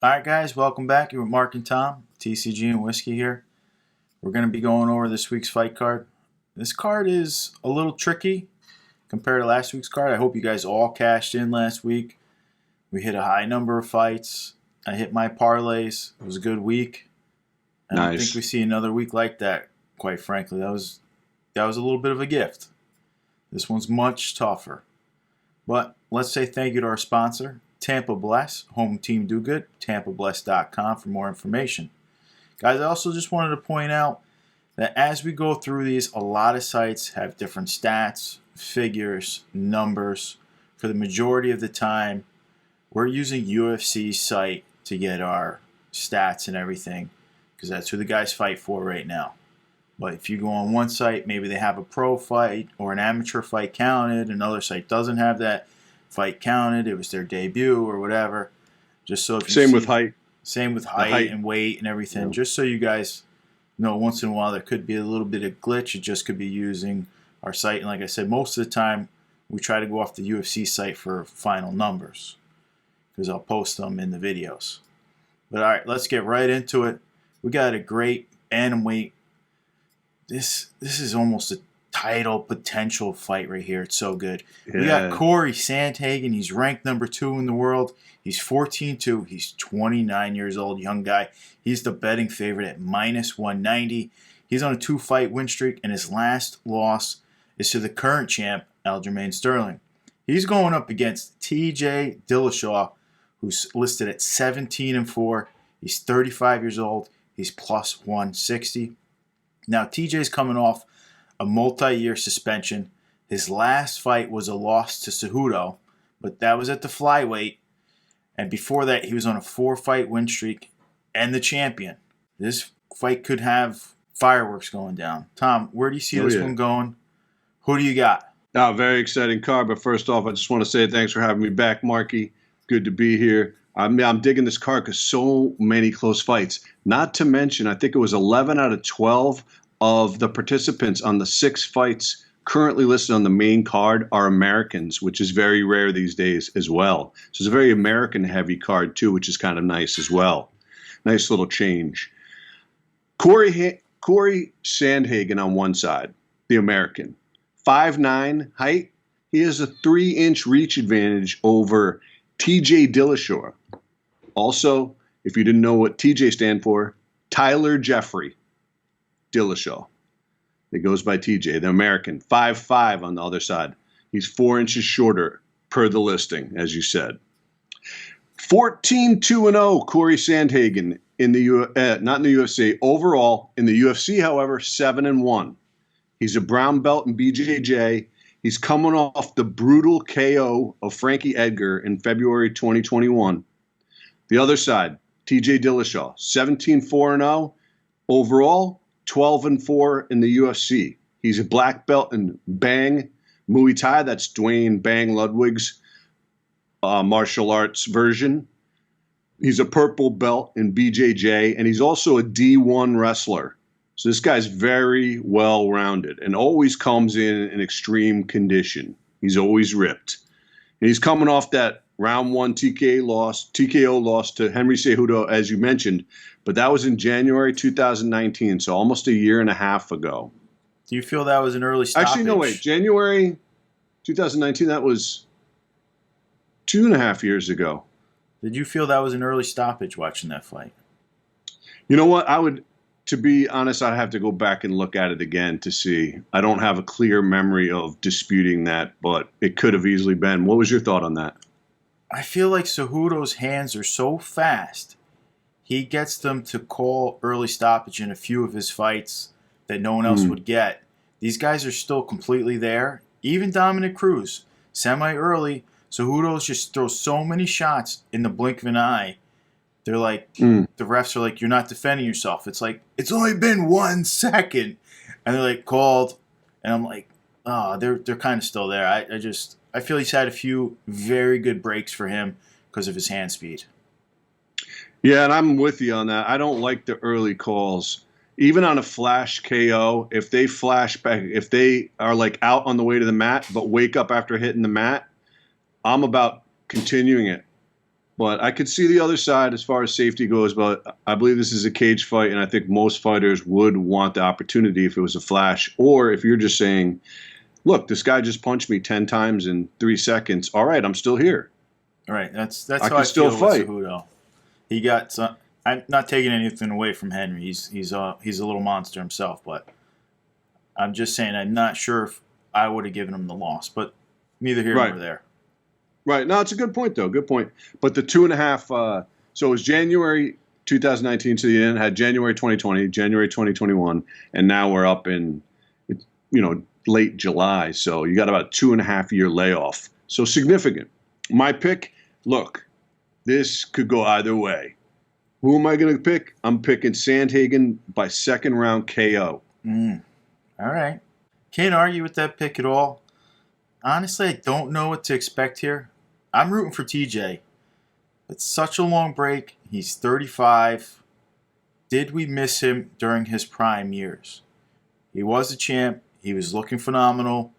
All right, guys, welcome back. You're with Mark and Tom, TCG&Whiskey here. We're going to be going over this week's fight card. This card is a little tricky compared to last week's card. I hope you guys all cashed in last week. We hit a high number of fights. I hit my parlays. It was a good week. I don't think we see another week like that, quite frankly. That was a little bit of a gift. This one's much tougher. But let's say thank you to our sponsor, Tampa Bless, Home Team Do Good, TampaBless.com for more information. Guys, I also just wanted to point out that as we go through these, a lot of sites have different stats, figures, numbers. For the majority of the time, we're using UFC's site to get our stats and everything because that's who the guys fight for right now. But if you go on one site, maybe they have a pro fight or an amateur fight counted. Another site doesn't have that fight counted. It was their debut or whatever. Just so if you Same with height. Same with height and weight and everything. Yeah. Just so you guys know, once in a while there could be a little bit of glitch. It just could be using our site. And like I said, most of the time we try to go off the UFC site for final numbers because I'll post them in the videos. But all right, let's get right into it. We got a great bantamweight. This is almost a title potential fight right here. It's so good. Yeah. We got Corey Sandhagen. He's ranked number 2 in the world. He's 14-2. He's 29 years old, young guy. He's the betting favorite at -190. He's on a 2-fight win streak, and his last loss is to the current champ, Aljamain Sterling. He's going up against TJ Dillashaw, who's listed at 17-4. He's 35 years old. He's +160. Now, TJ's coming off a multi-year suspension. His last fight was a loss to Cejudo, but that was at the flyweight. And before that, he was on a 4-fight win streak and the champion. This fight could have fireworks going down. Tom, where do you see this one going? Who do you got? Very exciting card. But first off, I just want to say thanks for having me back, Marky. Good to be here. I'm digging this card because so many close fights. Not to mention, I think it was 11 out of 12 of the participants on the 6 fights currently listed on the main card are Americans, which is very rare these days as well. So it's a very American-heavy card, too, which is kind of nice as well. Nice little change. Corey Sandhagen on one side, the American. 5'9" height. He has a 3-inch reach advantage over TJ Dillashaw. Also, if you didn't know what TJ stand for, Tyler Jeffrey Dillashaw. It goes by TJ, the American. 5'5" on the other side. He's 4 inches shorter per the listing, as you said. 14-2-0, Corey Sandhagen in the not in the UFC. Overall, in the UFC, however, 7-1. He's a brown belt in BJJ. He's coming off the brutal KO of Frankie Edgar in February 2021. The other side, TJ Dillashaw, 17-4-0. Overall, 12-4 in the UFC. He's a black belt in Bang Muay Thai. That's Dwayne Bang Ludwig's martial arts version. He's a purple belt in BJJ, and he's also a D1 wrestler. So this guy's very well-rounded and always comes in extreme condition. He's always ripped. And he's coming off that round 1 TKO loss to Henry Cejudo, as you mentioned, but that was in January 2019, so almost a year and a half ago. Do you feel that was an early stoppage? Actually, no, wait. January 2019, that was 2.5 years ago. Did you feel that was an early stoppage watching that fight? You know what? To be honest, I'd have to go back and look at it again to see. I don't have a clear memory of disputing that, but it could have easily been. What was your thought on that? I feel like Cejudo's hands are so fast. He gets them to call early stoppage in a few of his fights that no one else would get. These guys are still completely there. Even Dominic Cruz, semi-early. Cejudo just throws so many shots in the blink of an eye. They're like, the refs are like, you're not defending yourself. It's like, it's only been 1 second. And they're like, called. And I'm like, oh, they're kind of still there. I feel he's had a few very good breaks for him because of his hand speed. Yeah, and I'm with you on that. I don't like the early calls. Even on a flash KO, if they flash back, if they are like out on the way to the mat but wake up after hitting the mat, I'm about continuing it. But I could see the other side as far as safety goes. But I believe this is a cage fight, and I think most fighters would want the opportunity if it was a flash, or if you're just saying, "Look, this guy just punched me 10 times in 3 seconds. All right, I'm still here. All right, that's I how can I still feel with fight." Cejudo. He got some. I'm not taking anything away from Henry. He's a little monster himself, but I'm just saying I'm not sure if I would have given him the loss. But neither here Right. nor there. Right. No, it's a good point, though. Good point. But the 2.5, so it was January 2019 to the end, had January 2020, January 2021, and now we're up in, late July. So you got about a 2.5 year layoff. So significant. My pick, look, this could go either way. Who am I going to pick? I'm picking Sandhagen by second round KO. All right. Can't argue with that pick at all. Honestly, I don't know what to expect here. I'm rooting for TJ. It's such a long break. He's 35. Did we miss him during his prime years? He was a champ. He was looking phenomenal.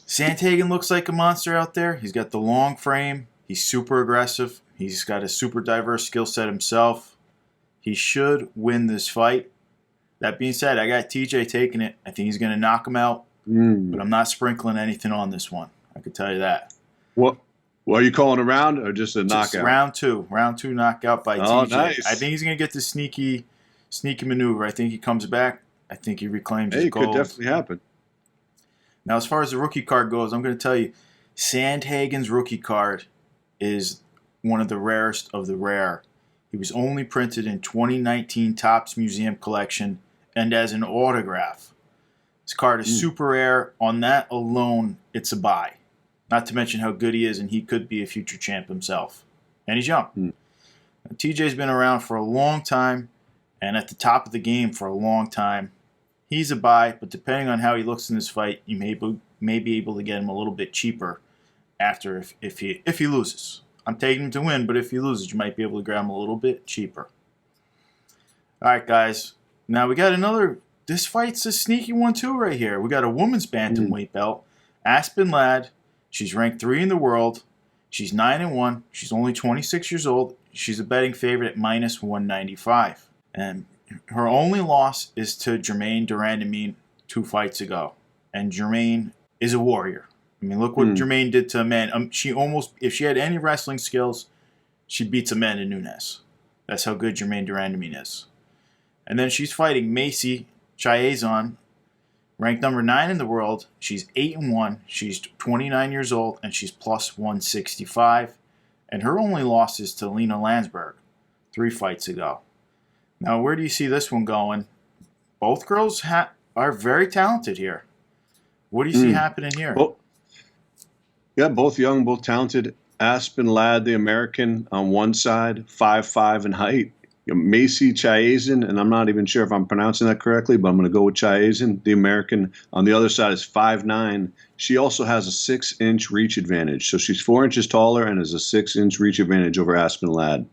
Sandhagen looks like a monster out there. He's got the long frame. He's super aggressive. He's got a super diverse skill set himself. He should win this fight. That being said, I got TJ taking it. I think he's going to knock him out, but I'm not sprinkling anything on this one. I can tell you that. What are you calling a round or just a knockout? Round two knockout by TJ. Nice. I think he's going to get the sneaky maneuver. I think he comes back. I think he reclaims his It gold. could definitely happen. Now, as far as the rookie card goes, I'm going to tell you, Sandhagen's rookie card is one of the rarest of the rare. He was only printed in 2019 Topps Museum collection and as an autograph. This card is super rare. On that alone, it's a buy. Not to mention how good he is, and he could be a future champ himself. And he's young. TJ's been around for a long time and at the top of the game for a long time. He's a buy, but depending on how he looks in this fight, you may be able to get him a little bit cheaper after if he loses. I'm taking him to win, but if he loses, you might be able to grab him a little bit cheaper. All right, guys. Now we got another. This fight's a sneaky one too right here. We got a women's bantamweight belt, Aspen Ladd. She's ranked 3 in the world. She's 9-1. She's only 26 years old. She's a betting favorite at -195. And her only loss is to Germaine Durandamine 2 fights ago. And Germaine is a warrior. I mean, look what Germaine did to Amanda. She almost, if she had any wrestling skills, she beats Amanda Nunes. That's how good Germaine Durandamine is. And then she's fighting Macy Chiasson, ranked number 9 in the world. She's 8-1. She's 29 years old, and she's +165. And her only loss is to Lena Landsberg 3 fights ago. Now, where do you see this one going? Both girls are very talented here. What do you see happening here? Yeah, both young, both talented. Aspen Ladd, the American, on one side, 5'5" in height. Macy Chiasson, and I'm not even sure if I'm pronouncing that correctly, but I'm going to go with Chiasson. The American on the other side is 5'9". She also has a 6-inch reach advantage. So she's 4 inches taller and has a 6-inch reach advantage over Aspen Ladd.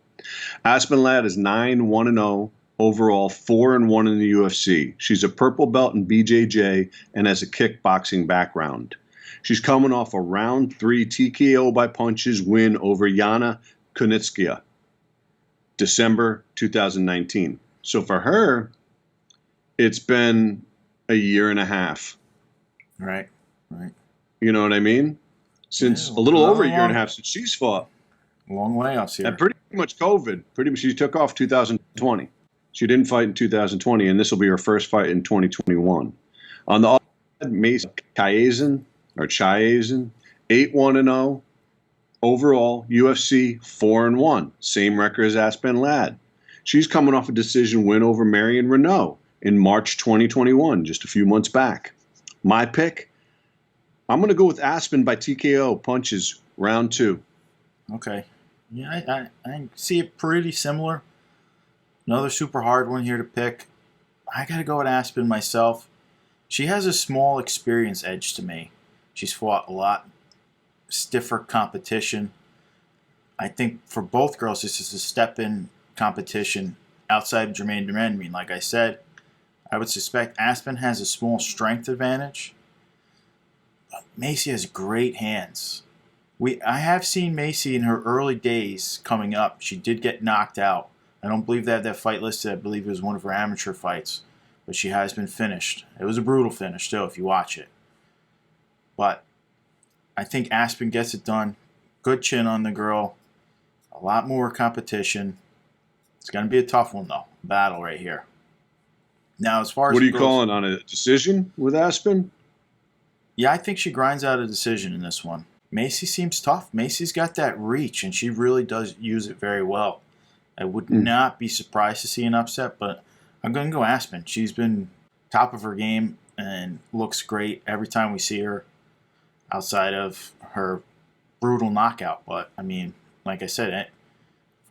Aspen Ladd is 9-1-0 overall, 4-1 in the UFC. She's a purple belt in BJJ and has a kickboxing background. She's coming off a round 3 TKO by punches win over Yana Kunitskaya, December 2019. So for her, it's been a year and a half. Right. You know what I mean? Since a little over a year and a half since she's fought. Long layoffs here. And pretty much COVID. She took off 2020. She didn't fight in 2020, and this will be her first fight in 2021. On the other side, Macy Chiasson, 8-1-0. Overall, UFC 4-1. Same record as Aspen Ladd. She's coming off a decision win over Marion Renault in March 2021, just a few months back. My pick, I'm going to go with Aspen by TKO punches, round 2. Okay. Yeah, I see it pretty similar. Another super hard one here to pick. I got to go with Aspen myself. She has a small experience edge to me. She's fought a lot stiffer competition. I think for both girls, this is a step in competition outside of Germaine Durandamine. Like I said, I would suspect Aspen has a small strength advantage. Macy has great hands. I have seen Macy in her early days coming up. She did get knocked out. I don't believe they had that fight listed. I believe it was one of her amateur fights. But she has been finished. It was a brutal finish, though, if you watch it. But I think Aspen gets it done. Good chin on the girl. A lot more competition. It's going to be a tough one, though. Battle right here. Now, as far as what are you calling on a decision with Aspen? Yeah, I think she grinds out a decision in this one. Macy seems tough. Macy's got that reach, and she really does use it very well. I would not be surprised to see an upset, but I'm going to go Aspen. She's been top of her game and looks great every time we see her outside of her brutal knockout. But, I mean, like I said,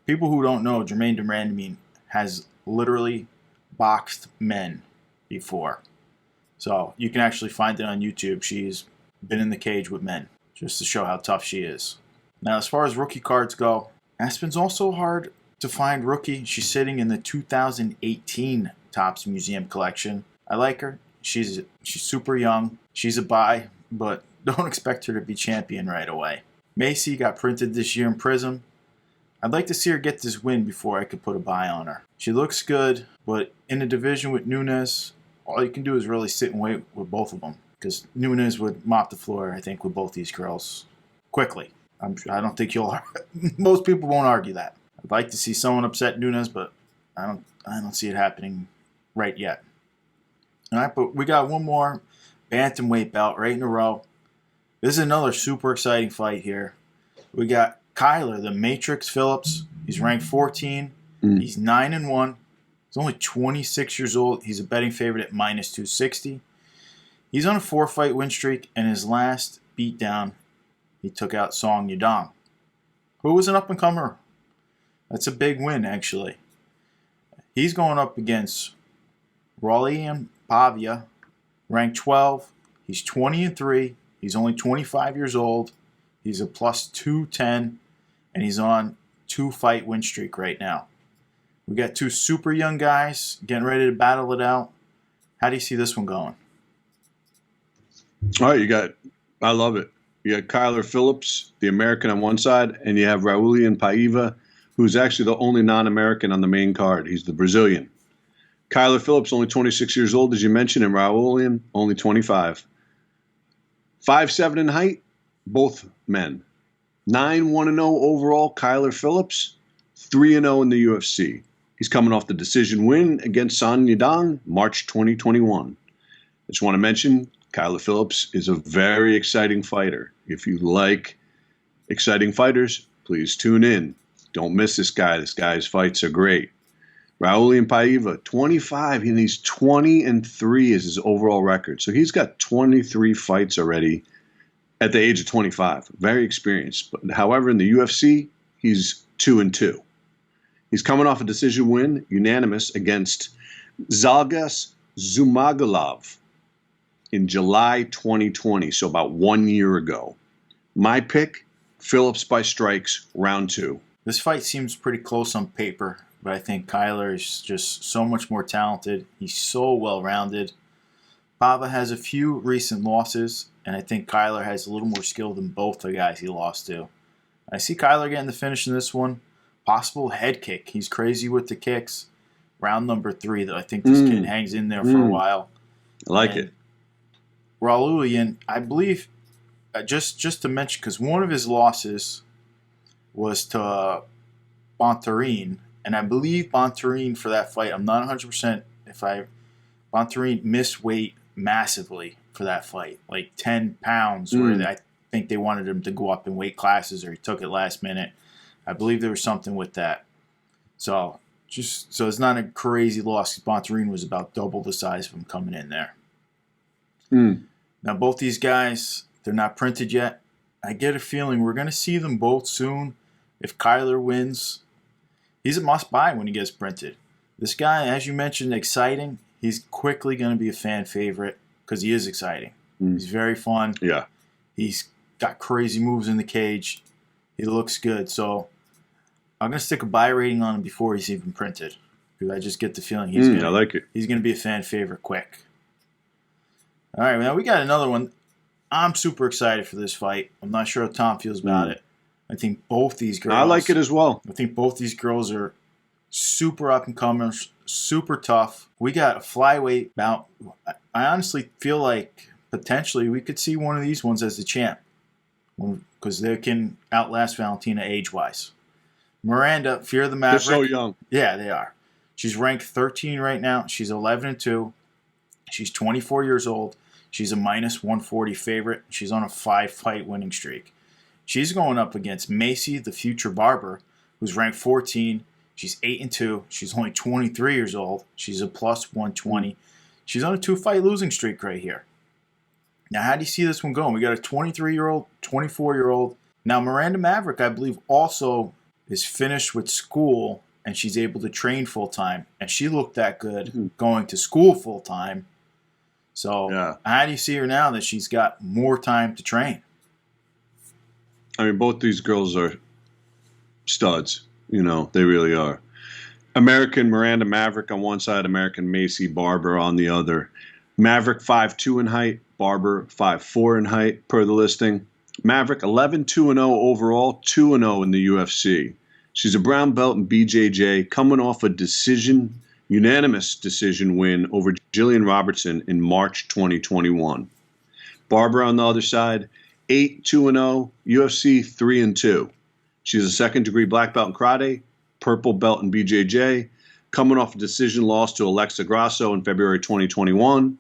people who don't know, Jermaine Durandamine has literally boxed men before. So you can actually find it on YouTube. She's been in the cage with men, just to show how tough she is. Now, as far as rookie cards go, Aspen's also hard to find rookie. She's sitting in the 2018 Topps Museum collection. I like her. She's super young. She's a buy, but don't expect her to be champion right away. Macy got printed this year in Prism. I'd like to see her get this win before I could put a buy on her. She looks good, but in a division with Nunes, all you can do is really sit and wait with both of them. Because Nunes would mop the floor, I think, with both these girls quickly. I don't think most people won't argue that. I'd like to see someone upset Nunes, but I don't see it happening right yet. All right, but we got one more bantamweight bout right in a row. This is another super exciting fight here. We got Kyler, the Matrix Phillips. He's ranked 14. He's 9-1. He's only 26 years old. He's a betting favorite at minus 260. He's on a 4-fight win streak, and his last beatdown, he took out Song Yadong, who was an up-and-comer. That's a big win, actually. He's going up against Raulian Pavia, ranked 12. He's 20-3. He's only 25 years old. He's a plus 210, and he's on 2-fight win streak right now. We got two super young guys getting ready to battle it out. How do you see this one going? All right, I love it. You got Kyler Phillips, the American on one side, and you have Raulian Paiva, who's actually the only non-American on the main card. He's the Brazilian. Kyler Phillips, only 26 years old, as you mentioned, and Raulian, only 25. 5'7" in height, both men. 9-1-0 overall, Kyler Phillips, 3-0 in the UFC. He's coming off the decision win against Song Yadong, March 2021. I just want to mention, Kyler Phillips is a very exciting fighter. If you like exciting fighters, please tune in. Don't miss this guy. This guy's fights are great. Raulian Paiva, 25, and he's 20-3 is his overall record. So he's got 23 fights already at the age of 25. Very experienced. But however, in the UFC, he's 2-2. He's coming off a decision win, unanimous, against Zhalgas Zhumagulov in July 2020, so about 1 year ago. My pick, Phillips by strikes, round 2. This fight seems pretty close on paper, but I think Kyler is just so much more talented. He's so well-rounded. Pava has a few recent losses, and I think Kyler has a little more skill than both the guys he lost to. I see Kyler getting the finish in this one. Possible head kick. He's crazy with the kicks. Round number 3, though. I think this kid hangs in there for a while. I like it. Raulian, I believe, just to mention, because one of his losses was to Bontarine, and I believe Bontarine for that fight, I'm not 100% Bontarine missed weight massively for that fight, like 10 pounds, where I think they wanted him to go up in weight classes, or he took it last minute. I believe there was something with that. So it's not a crazy loss, because Bontarine was about double the size of him coming in there. Now, both these guys, they're not printed yet. I get a feeling we're going to see them both soon. If Kyler wins, he's a must-buy when he gets printed. This guy, as you mentioned, exciting. He's quickly going to be a fan favorite because he is exciting. He's very fun. Yeah. He's got crazy moves in the cage. He looks good. So I'm going to stick a buy rating on him before he's even printed, because I just get the feeling he's going to be a fan favorite quick. All right, now we got another one. I'm super excited for this fight. I'm not sure how Tom feels about it. I think both these girls. I like it as well. I think both these girls are super up and comers, super tough. We got a flyweight bout. I honestly feel like potentially we could see one of these ones as the champ because they can outlast Valentina age-wise. Miranda, Fear the Maverick. They're so young. Yeah, they are. She's ranked 13 right now. She's 11-2. She's 24 years old. She's a minus 140 favorite. She's on a 5-fight winning streak. She's going up against Macy, the future barber, who's ranked 14. She's 8-2. She's only 23 years old. She's a plus 120. She's on a 2-fight losing streak right here. Now, how do you see this one going? We got a 23-year-old, 24-year-old. Now, Miranda Maverick, I believe, also is finished with school, and she's able to train full-time. And she looked that good going to school full-time. So how do you see her now that she's got more time to train? I mean, both these girls are studs. You know, they really are. American Miranda Maverick on one side, American Macy Barber on the other. Maverick 5'2" in height, Barber 5'4" in height per the listing. Maverick 11-2-0 overall, 2-0 in the UFC. She's a brown belt in BJJ, coming off a unanimous decision win over Jillian Robertson in March 2021. Barber on the other side, 8-2-0, UFC 3-2. She's a second-degree black belt in karate, purple belt in BJJ, coming off a decision loss to Alexa Grasso in February 2021.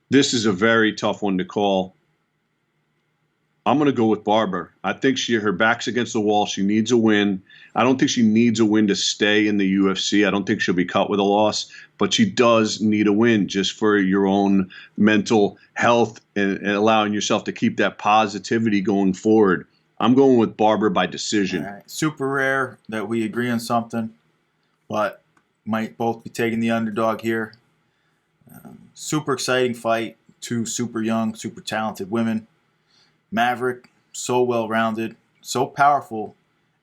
This is a very tough one to call. I'm going to go with Barber. I think her back's against the wall. She needs a win. I don't think she needs a win to stay in the UFC. I don't think she'll be cut with a loss, but she does need a win just for your own mental health and allowing yourself to keep that positivity going forward. I'm going with Barber by decision. All right. Super rare that we agree on something, but might both be taking the underdog here. Super exciting fight. Two super young, super talented women. Maverick, so well-rounded, so powerful,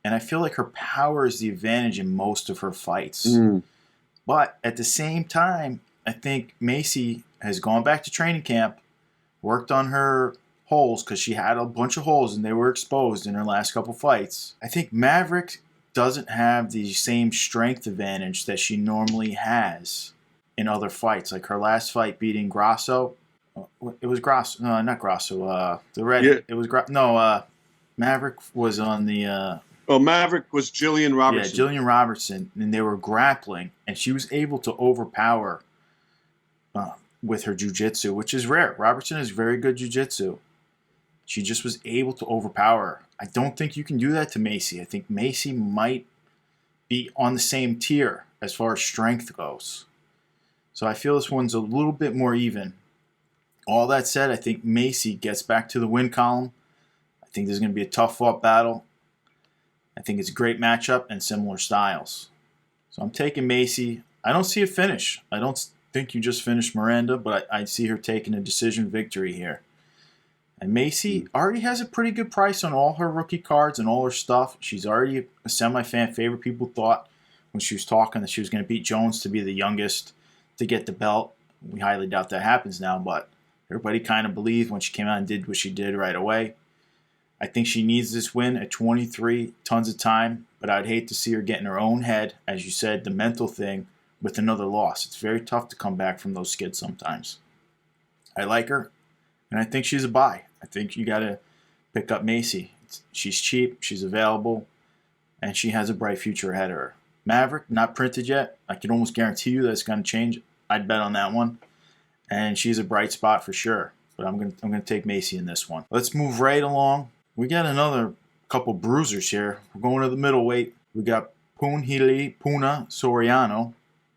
and I feel like her power is the advantage in most of her fights. But at the same time, I think Macy has gone back to training camp, worked on her holes because she had a bunch of holes and they were exposed in her last couple fights. I think Maverick doesn't have the same strength advantage that she normally has in other fights. Like her last fight beating Grasso, it was Grasso. No, not Grasso. The red. Yeah. It was Maverick was on the. Maverick was Jillian Robertson. Yeah, Jillian Robertson, and they were grappling, and she was able to overpower with her jiu-jitsu, which is rare. Robertson is very good jiu-jitsu. She just was able to overpower her. I don't think you can do that to Macy. I think Macy might be on the same tier as far as strength goes. So I feel this one's a little bit more even. All that said, I think Macy gets back to the win column. I think there's going to be a tough-fought battle. I think it's a great matchup and similar styles. So I'm taking Macy. I don't see a finish. I don't think you just finished Miranda, but I see her taking a decision victory here. And Macy already has a pretty good price on all her rookie cards and all her stuff. She's already a semi-fan favorite. People thought when she was talking that she was going to beat Jones to be the youngest to get the belt. We highly doubt that happens now, but everybody kind of believed when she came out and did what she did right away. I think she needs this win at 23, tons of time, but I'd hate to see her get in her own head, as you said, the mental thing, with another loss. It's very tough to come back from those skids sometimes. I like her, and I think she's a buy. I think you got to pick up Macy. She's cheap, she's available, and she has a bright future ahead of her. Maverick, not printed yet. I can almost guarantee you that it's going to change. I'd bet on that one. And she's a bright spot for sure. But I'm gonna take Macy in this one. Let's move right along. We got another couple bruisers here. We're going to the middleweight. We got Punhili Puna Soriano,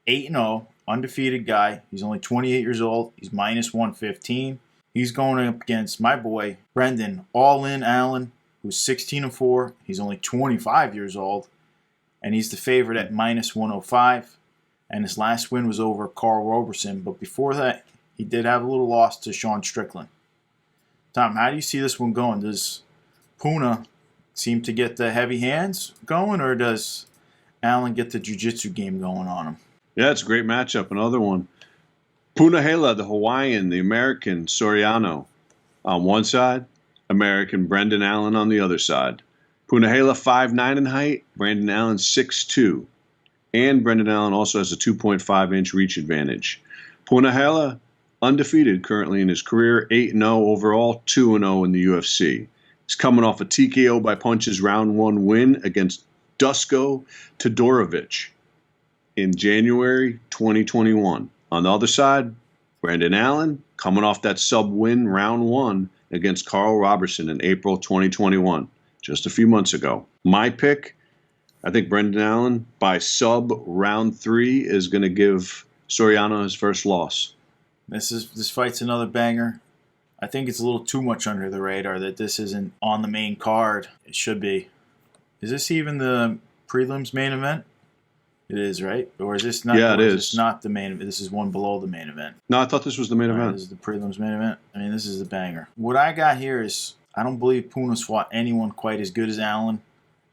8-0, undefeated guy. He's only 28 years old. He's minus 115. He's going up against my boy, Brendan All-In Allen, who's 16-4. He's only 25 years old. And he's the favorite at minus 105. And his last win was over Carl Roberson. But before that, he did have a little loss to Sean Strickland. Tom, how do you see this one going? Does Puna seem to get the heavy hands going, or does Allen get the jiu-jitsu game going on him? Yeah, it's a great matchup. Another one. Punahela, the Hawaiian, the American, Soriano. on one side, American Brendan Allen on the other side. Punahele 5'9" in height, Brandon Allen 6'2". And Brendan Allen also has a 2.5-inch reach advantage. Punahele, undefeated currently in his career, 8-0 overall, 2-0 in the UFC. He's coming off a TKO by punches round 1 win against Dusko Todorovic in January 2021. On the other side, Brandon Allen coming off that sub win round 1 against Carl Robertson in April 2021, just a few months ago. My pick, I think Brendan Allen by sub round 3 is going to give Soriano his first loss. This fight's another banger. I think it's a little too much under the radar that this isn't on the main card. It should be. Is this even the prelims main event? It is, right? Or is this not? Yeah, it is. This not the main event. This is one below the main event. No, I thought this was the main event. This is the prelims main event. I mean, this is the banger. What I got here is I don't believe Puna's fought anyone quite as good as Allen.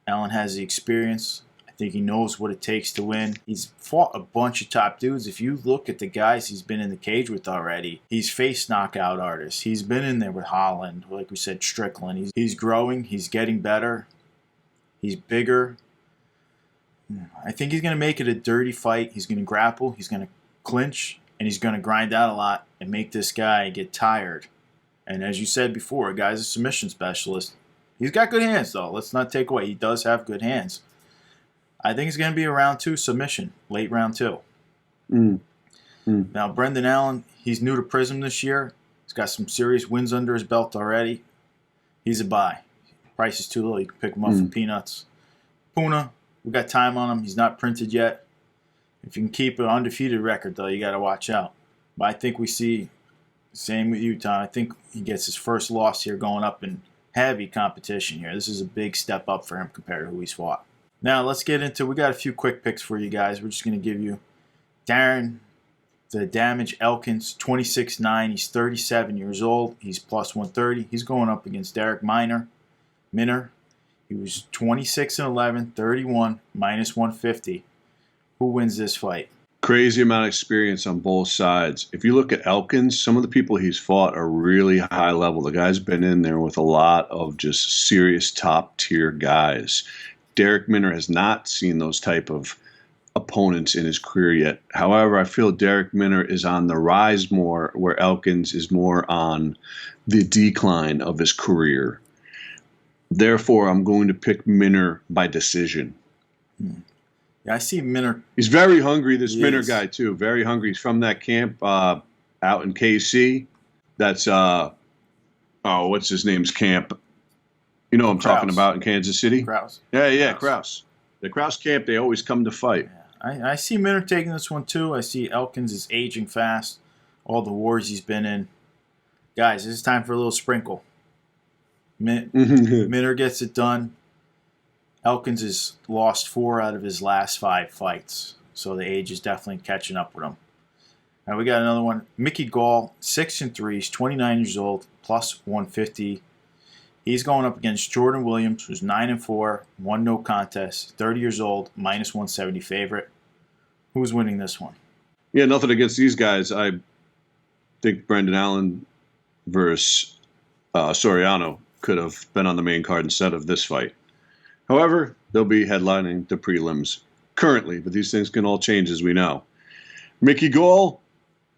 Allen has the experience. I think he knows what it takes to win. He's fought a bunch of top dudes. If you look at the guys he's been in the cage with already, he's faced knockout artists. He's been in there with Holland, like we said, Strickland. He's growing. He's getting better. He's bigger. I think he's going to make it a dirty fight. He's going to grapple. He's going to clinch. And he's going to grind out a lot and make this guy get tired. And as you said before, a guy's a submission specialist. He's got good hands, though. Let's not take away. He does have good hands. I think it's going to be a round 2 submission, late round 2. Now, Brendan Allen, he's new to Prism this year. He's got some serious wins under his belt already. He's a buy. Price is too low. You can pick him up for peanuts. Puna, we got time on him. He's not printed yet. If you can keep an undefeated record, though, you got to watch out. But I think we see, same with you, Tom. I think he gets his first loss here going up in heavy competition here. This is a big step up for him compared to who he's fought. Now, let's get into, we got a few quick picks for you guys. We're just going to give you Darren, the Damage Elkins, 26'9". He's 37 years old. He's plus 130. He's going up against Derek Minner. He was 26-11, 31, minus 150. Who wins this fight? Crazy amount of experience on both sides. If you look at Elkins, some of the people he's fought are really high level. The guy's been in there with a lot of just serious top tier guys. Derek Minner has not seen those type of opponents in his career yet. However, I feel Derek Minner is on the rise more, where Elkins is more on the decline of his career. Therefore, I'm going to pick Minner by decision. Yeah, I see Minner. He's very hungry, this Minner guy, too. Very hungry. He's from that camp out in KC. That's, what's his name's camp? You know what I'm talking about in Kansas City? Krause. Yeah, Krause. The Krause camp, they always come to fight. Yeah. I see Minner taking this one, too. I see Elkins is aging fast. All the wars he's been in. Guys, this is time for a little sprinkle. Minner gets it done. Elkins has lost 4 out of his last 5 fights. So the age is definitely catching up with him. Now we got another one. Mickey Gall, 6-3. He's 29 years old, plus 150. He's going up against Jordan Williams, who's 9-4, won no contest, 30 years old, minus 170 favorite. Who's winning this one? Yeah, nothing against these guys. I think Brendan Allen versus Soriano could have been on the main card instead of this fight. However, they'll be headlining the prelims currently, but these things can all change, as we know. Mickey Gall,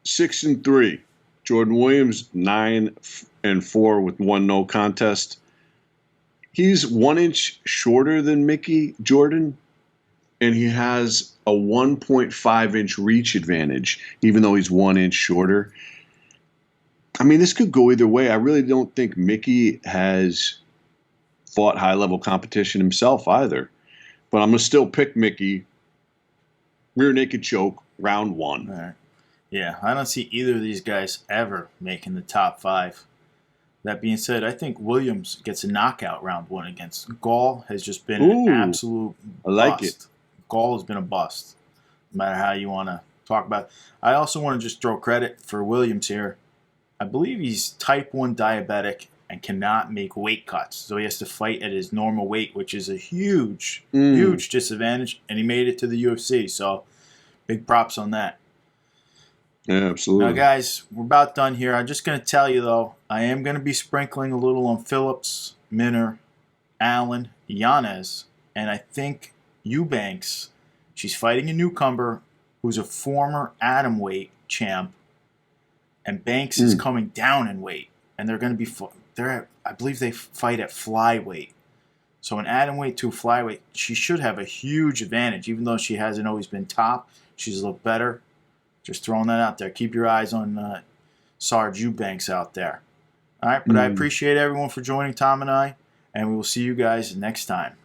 6-3. Jordan Williams, 9-4 with 1 no contest. He's 1 inch shorter than Mickey Jordan, and he has a 1.5-inch reach advantage, even though he's 1 inch shorter. I mean, this could go either way. I really don't think Mickey has fought high-level competition himself either. But I'm going to still pick Mickey. Rear naked choke, round 1. All right. Yeah, I don't see either of these guys ever making the top 5. That being said, I think Williams gets a knockout round 1 against Gall. Has just been an absolute bust. I like it. Gall has been a bust, no matter how you want to talk about it. I also want to just throw credit for Williams here. I believe he's type 1 diabetic and cannot make weight cuts. So he has to fight at his normal weight, which is a huge disadvantage. And he made it to the UFC, so big props on that. Yeah, Now, absolutely. guys, we're about done here. I'm just going to tell you, though, I am going to be sprinkling a little on Phillips, Minner, Allen, Yanez, and I think Eubanks. She's fighting a newcomer who's a former atomweight champ, and Banks is Mm. coming down in weight, and they're going to be I believe they fight at flyweight. So an atomweight to flyweight, she should have a huge advantage, even though she hasn't always been top. She's looked better. Just throwing that out there. Keep your eyes on Sarge Eubanks out there. All right, but I Mm. appreciate everyone for joining Tom and I, and we will see you guys next time.